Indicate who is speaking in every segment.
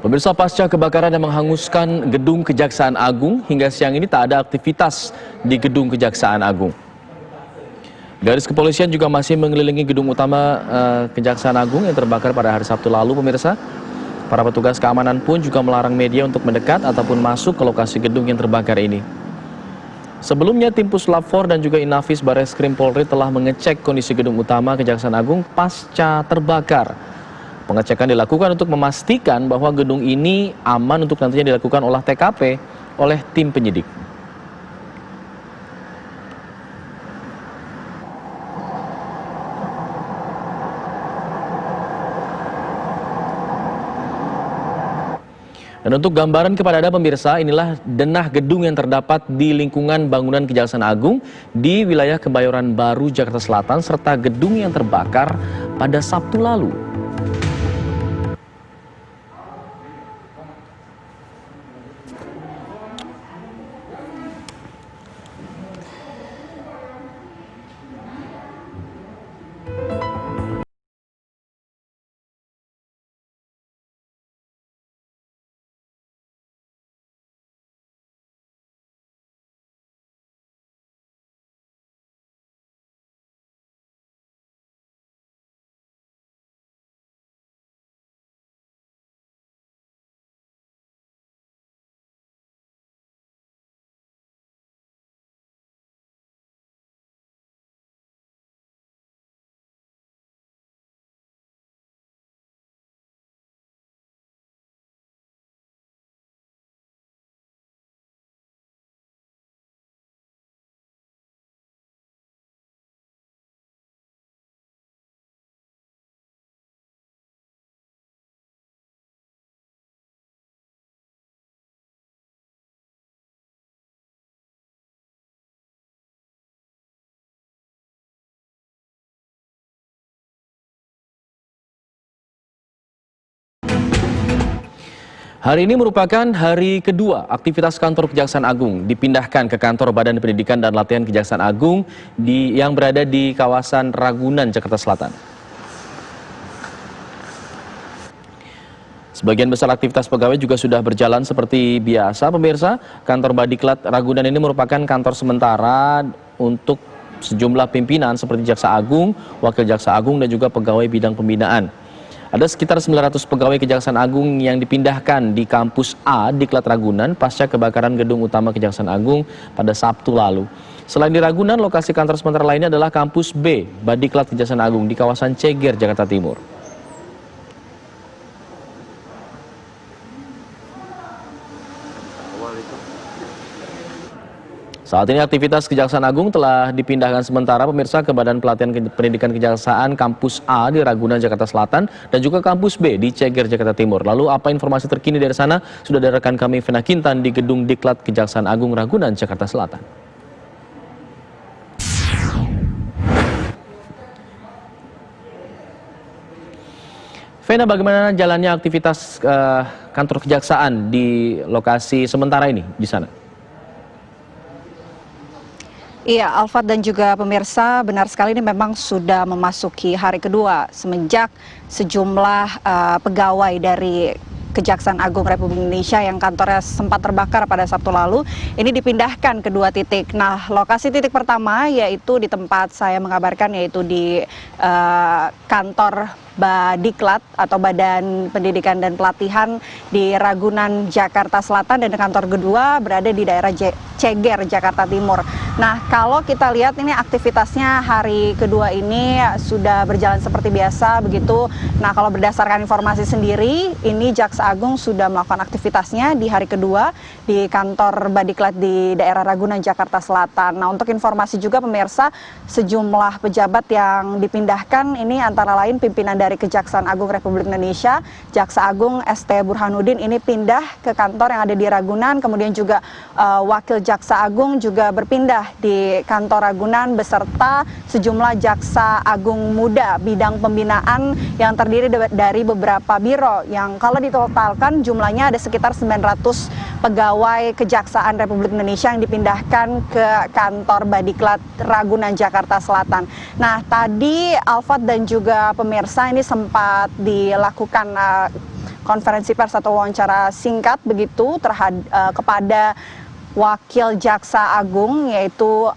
Speaker 1: Pemirsa, pasca kebakaran yang menghanguskan gedung Kejaksaan Agung, hingga siang ini tak ada aktivitas di gedung Kejaksaan Agung. Garis kepolisian juga masih mengelilingi gedung utama Kejaksaan Agung yang terbakar pada hari Sabtu lalu, pemirsa. Para petugas keamanan pun juga melarang media untuk mendekat ataupun masuk ke lokasi gedung yang terbakar ini. Sebelumnya, tim Puslap 4 dan juga Inafis Barreskrim Polri telah mengecek kondisi gedung utama Kejaksaan Agung pasca terbakar. Pengecekan dilakukan untuk memastikan bahwa gedung ini aman untuk nantinya dilakukan olah TKP oleh tim penyidik. Dan untuk gambaran kepada Anda pemirsa, inilah denah gedung yang terdapat di lingkungan bangunan Kejaksaan Agung di wilayah Kebayoran Baru, Jakarta Selatan, serta gedung yang terbakar pada Sabtu lalu. Hari ini merupakan hari kedua aktivitas kantor Kejaksaan Agung dipindahkan ke kantor Badan Pendidikan dan Latihan Kejaksaan Agung yang berada di kawasan Ragunan, Jakarta Selatan. Sebagian besar aktivitas pegawai juga sudah berjalan seperti biasa, pemirsa. Kantor Badiklat Ragunan ini merupakan kantor sementara untuk sejumlah pimpinan seperti Jaksa Agung, Wakil Jaksa Agung, dan juga pegawai bidang pembinaan. Ada sekitar 900 pegawai Kejaksaan Agung yang dipindahkan di kampus A Diklat Ragunan pasca kebakaran gedung utama Kejaksaan Agung pada Sabtu lalu. Selain di Ragunan, lokasi kantor sementara lainnya adalah kampus B Badiklat Kejaksaan Agung di kawasan Ceger, Jakarta Timur. Saat ini aktivitas Kejaksaan Agung telah dipindahkan sementara, pemirsa, ke Badan Pelatihan Pendidikan Kejaksaan Kampus A di Ragunan, Jakarta Selatan, dan juga Kampus B di Ceger, Jakarta Timur. Lalu apa informasi terkini dari sana? Sudah ada rekan kami Vena Kintan di Gedung Diklat Kejaksaan Agung Ragunan, Jakarta Selatan. Vena, bagaimana jalannya aktivitas kantor kejaksaan di lokasi sementara ini di sana?
Speaker 2: Iya, Alfat dan juga pemirsa, benar sekali ini memang sudah memasuki hari kedua semenjak sejumlah pegawai dari Kejaksaan Agung Republik Indonesia yang kantornya sempat terbakar pada Sabtu lalu, ini dipindahkan ke dua titik. Nah, lokasi titik pertama yaitu di tempat saya mengabarkan, yaitu di kantor Badiklat atau Badan Pendidikan dan Pelatihan di Ragunan, Jakarta Selatan, dan kantor kedua berada di daerah Ceger, Jakarta Timur. Nah, kalau kita lihat ini aktivitasnya hari kedua ini sudah berjalan seperti biasa begitu. Nah, kalau berdasarkan informasi sendiri, ini Jaksa Agung sudah melakukan aktivitasnya di hari kedua di kantor Badiklat di daerah Ragunan, Jakarta Selatan. Nah, untuk informasi juga pemirsa, sejumlah pejabat yang dipindahkan ini antara lain pimpinan dari Kejaksaan Agung Republik Indonesia, Jaksa Agung ST Burhanuddin ini pindah ke kantor yang ada di Ragunan, kemudian juga Wakil Jaksa Agung juga berpindah di kantor Ragunan beserta sejumlah Jaksa Agung muda bidang pembinaan yang terdiri dari beberapa biro yang kalau ditotalkan jumlahnya ada sekitar 900 pegawai Kejaksaan Republik Indonesia yang dipindahkan ke kantor Badiklat Ragunan, Jakarta Selatan. Nah, tadi Alfat dan juga pemirsa ini sempat dilakukan konferensi pers atau wawancara singkat begitu kepada Wakil Jaksa Agung, yaitu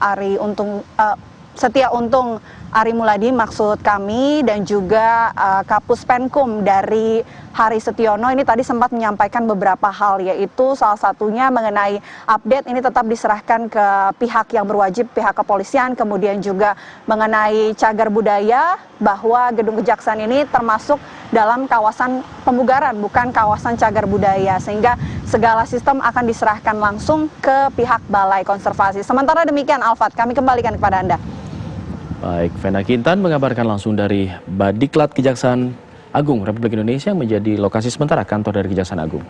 Speaker 2: Setia Untung Ari Muladi maksud kami, dan juga Kapus Penkum dari Hari Setiono ini tadi sempat menyampaikan beberapa hal, yaitu salah satunya mengenai update ini tetap diserahkan ke pihak yang berwajib, pihak kepolisian, kemudian juga mengenai cagar budaya, bahwa gedung kejaksaan ini termasuk dalam kawasan pemugaran, bukan kawasan cagar budaya, sehingga segala sistem akan diserahkan langsung ke pihak Balai Konservasi. Sementara demikian, Alfat, kami kembalikan kepada Anda.
Speaker 1: Baik, Vena Kintan mengabarkan langsung dari Badiklat Kejaksaan Agung Republik Indonesia yang menjadi lokasi sementara kantor dari Kejaksaan Agung.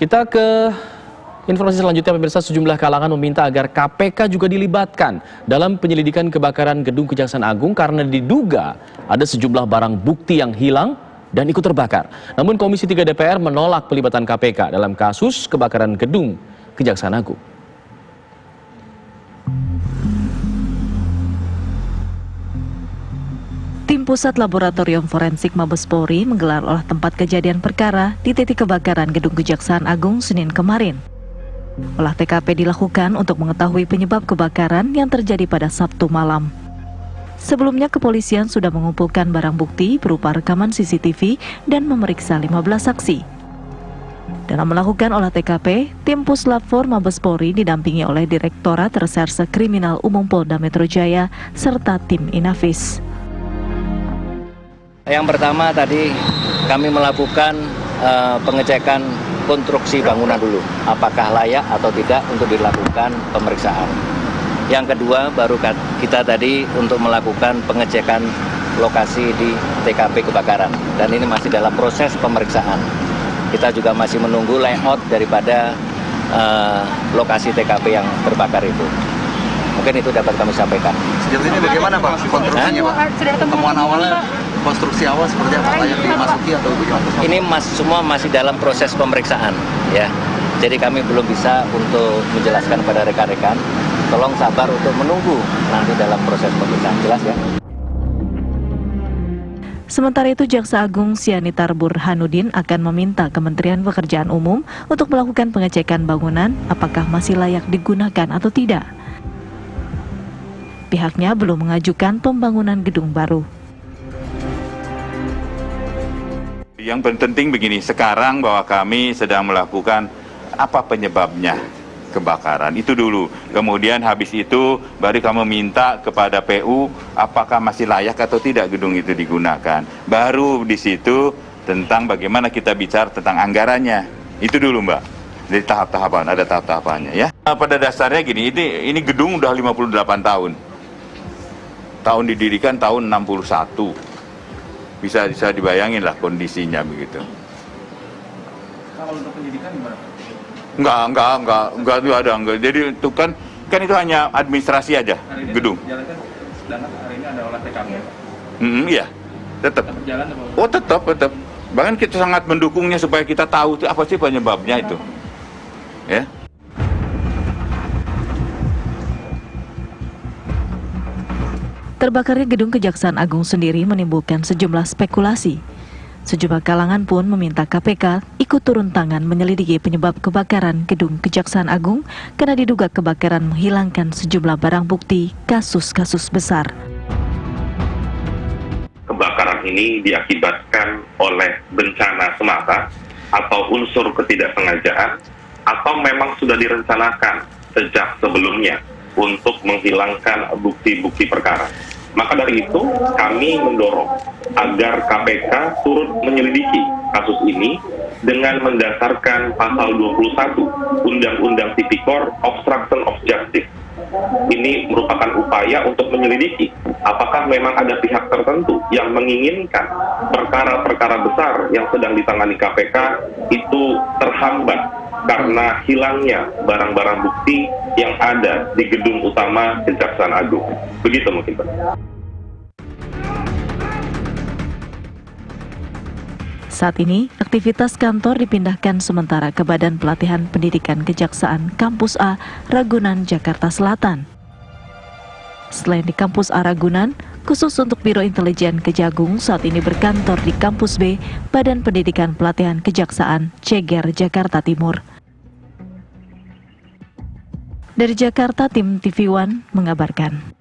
Speaker 1: Kita ke informasi selanjutnya, pemirsa. Sejumlah kalangan meminta agar KPK juga dilibatkan dalam penyelidikan kebakaran gedung Kejaksaan Agung karena diduga ada sejumlah barang bukti yang hilang dan ikut terbakar. Namun Komisi 3 DPR menolak pelibatan KPK dalam kasus kebakaran gedung Kejaksaan Agung.
Speaker 3: Tim Pusat Laboratorium Forensik Mabes Polri menggelar olah tempat kejadian perkara di titik kebakaran Gedung Kejaksaan Agung Senin kemarin. Olah TKP dilakukan untuk mengetahui penyebab kebakaran yang terjadi pada Sabtu malam. Sebelumnya kepolisian sudah mengumpulkan barang bukti berupa rekaman CCTV dan memeriksa 15 saksi. Dalam melakukan olah TKP, tim Puslap 4 Mabes Polri didampingi oleh Direktorat Reserse Kriminal Umum Polda Metro Jaya serta tim Inavis.
Speaker 4: Yang pertama tadi kami melakukan pengecekan konstruksi bangunan dulu, apakah layak atau tidak untuk dilakukan pemeriksaan. Yang kedua baru kita tadi untuk melakukan pengecekan lokasi di TKP kebakaran, dan ini masih dalam proses pemeriksaan. Kita juga masih menunggu layout daripada lokasi TKP yang terbakar itu. Mungkin itu dapat kami sampaikan.
Speaker 5: Sejauh ini bagaimana Pak konstruksinya Pak? Temuan awalnya konstruksi awal seperti apa, layak dimasuki atau bagaimana?
Speaker 4: Ini semua masih dalam proses pemeriksaan ya. Jadi kami belum bisa untuk menjelaskan pada rekan-rekan. Tolong sabar untuk menunggu nanti dalam proses pemeriksaan, jelas ya.
Speaker 3: Sementara itu, Jaksa Agung Sianitar Burhanuddin akan meminta Kementerian Pekerjaan Umum untuk melakukan pengecekan bangunan apakah masih layak digunakan atau tidak. Pihaknya belum mengajukan pembangunan gedung baru.
Speaker 6: Yang penting begini, sekarang bahwa kami sedang melakukan apa penyebabnya kebakaran, itu dulu. Kemudian habis itu baru kami minta kepada PU apakah masih layak atau tidak gedung itu digunakan. Baru di situ tentang bagaimana kita bicara tentang anggarannya. Itu dulu Mbak. Jadi tahap-tahapan, ada tahap-tahapannya ya. Pada dasarnya gini, ini gedung udah 58 tahun. Tahun didirikan tahun 61. Bisa dibayangin lah kondisinya begitu.
Speaker 7: Kalau untuk pendidikan gimana?
Speaker 6: Enggak. Jadi itu kan itu hanya administrasi aja
Speaker 7: hari
Speaker 6: gedung.
Speaker 7: Jalankan, sedangkan hari ini ada olah TKP.
Speaker 6: Iya, tetap.
Speaker 7: Jalan apa?
Speaker 6: Oh tetap. Bahkan kita sangat mendukungnya supaya kita tahu itu apa sih penyebabnya itu. Ya.
Speaker 3: Terbakarnya Gedung Kejaksaan Agung sendiri menimbulkan sejumlah spekulasi. Sejumlah kalangan pun meminta KPK ikut turun tangan menyelidiki penyebab kebakaran Gedung Kejaksaan Agung karena diduga kebakaran menghilangkan sejumlah barang bukti kasus-kasus besar.
Speaker 8: Kebakaran ini diakibatkan oleh bencana semata atau unsur ketidaksengajaan atau memang sudah direncanakan sejak sebelumnya untuk menghilangkan bukti-bukti perkara. Maka dari itu, kami mendorong agar KPK turut menyelidiki kasus ini dengan mendasarkan pasal 21 Undang-Undang Tipikor Obstruction of Justice. Ini merupakan upaya untuk menyelidiki apakah memang ada pihak tertentu yang menginginkan perkara-perkara besar yang sedang ditangani KPK itu terhambat karena hilangnya barang-barang bukti yang ada di gedung utama Kejaksaan Agung. Begitu mungkin, Pak.
Speaker 3: Saat ini, aktivitas kantor dipindahkan sementara ke Badan Pelatihan Pendidikan Kejaksaan Kampus A, Ragunan, Jakarta Selatan. Selain di Kampus A Ragunan, khusus untuk Biro Intelijen Kejagung saat ini berkantor di Kampus B, Badan Pendidikan Pelatihan Kejaksaan, Ceger, Jakarta Timur. Dari Jakarta, tim TV One mengabarkan.